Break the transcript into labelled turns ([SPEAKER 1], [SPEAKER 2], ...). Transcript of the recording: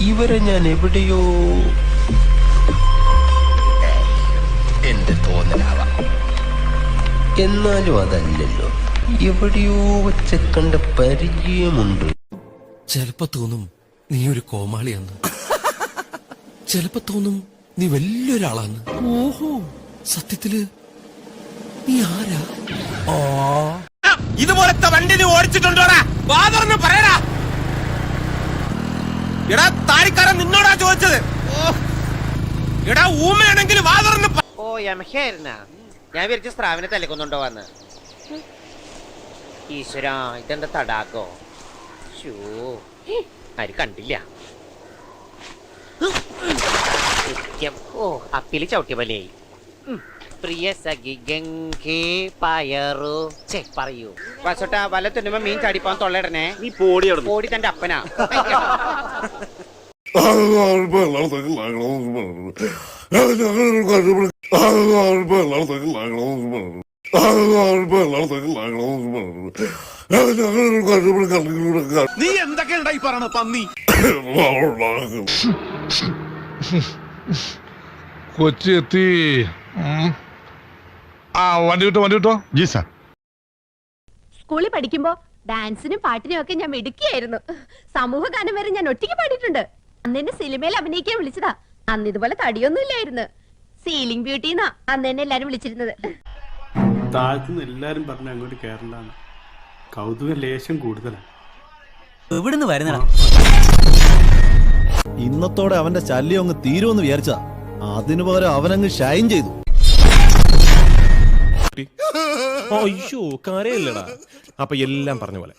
[SPEAKER 1] ഇവരെ ഞാൻ എവിടെയോ എന്റെ തോന്നലാവാം. എന്നാലും അതല്ലല്ലോ, എവിടെയോ വെച്ച കണ്ട പരിചയമുണ്ട്.
[SPEAKER 2] ചിലപ്പോ തോന്നും നീ ഒരു കോമാളിയാന്ന്, ചിലപ്പോ തോന്നും നീ വലിയൊരാളാന്ന്. ഓഹോ, സത്യത്തില് നീ ആരാ?
[SPEAKER 3] ഇതുപോലത്തെ വണ്ടി നീ ഓടിച്ചിട്ടുണ്ടോടാ? വാതർന്ന് പറയടാ. എടാ താടിക്കാരൻ നിന്നോടാ ചോദിച്ചത്. എടാ ഊമയാണെങ്കിൽ വാതർന്ന്.
[SPEAKER 4] ഓ യമഹയായിരുന്ന, ഞാൻ വിചാരിച്ച സ്രാവിനെ തലക്കൊന്നുണ്ടോ വന്ന്. ഈശ്വരാ, ഇതെന്താ തടാകോ? ഷൂ, ആര് കണ്ടില്ല. ഓ, അപ്പില് ചവിട്ടിയ പോലെയായി. പ്രിയ സഖി ഗംഗേ പയറു പറയൂ. വസോട്ടാ, വല തുന്നുമ്പോ മീൻ ചാടിപ്പോൻ തൊള്ളയിടണേ.
[SPEAKER 3] നീ പോടിയോട്
[SPEAKER 4] ഓടി തന്റെ അപ്പനാ.
[SPEAKER 3] നീ എന്തൊക്കെ ഉണ്ടായി പറയണ പന്നി?
[SPEAKER 5] കൊച്ചി എത്തി. വണ്ടി കിട്ടോ? G sir.
[SPEAKER 6] സ്കൂളിൽ പഠിക്കുമ്പോ ഡാൻസിനും പാട്ടിനും ഒക്കെ ഞാൻ മിടുക്കിയായിരുന്നു. സമൂഹ ഗാനം വരെ ഞാൻ ഒറ്റയ്ക്ക് പാടിയിട്ടുണ്ട്. അന്ന് എന്നെ സിനിമയിൽ അഭിനയിക്കാൻ വിളിച്ചതാ. അന്ന് ഇതുപോലെ തടിയൊന്നും ഇല്ലായിരുന്നു. സീലിംഗ് ബ്യൂട്ടി എന്നാ അന്ന് എന്നെ എല്ലാരും വിളിച്ചിരുന്നത്.
[SPEAKER 7] താഴ്ത്തുനിന്ന് എല്ലാരും പറഞ്ഞ അങ്ങോട്ട് കേരളാണ്. കൗതുക ലേശം കൂടുതലാണ്.
[SPEAKER 8] എവിടുന്ന് വരുന്നടാ?
[SPEAKER 9] ഇന്നത്തോടെ അവന്റെ ശല്യം അങ്ങ് തീരുമെന്ന് വിചാരിച്ചാ, അതിനു പകരം അവനങ്ങ് ഷൈൻ ചെയ്തു.
[SPEAKER 10] അയ്യോ, കരയില്ലടാ. അപ്പൊ എല്ലാം പറഞ്ഞ പോലെ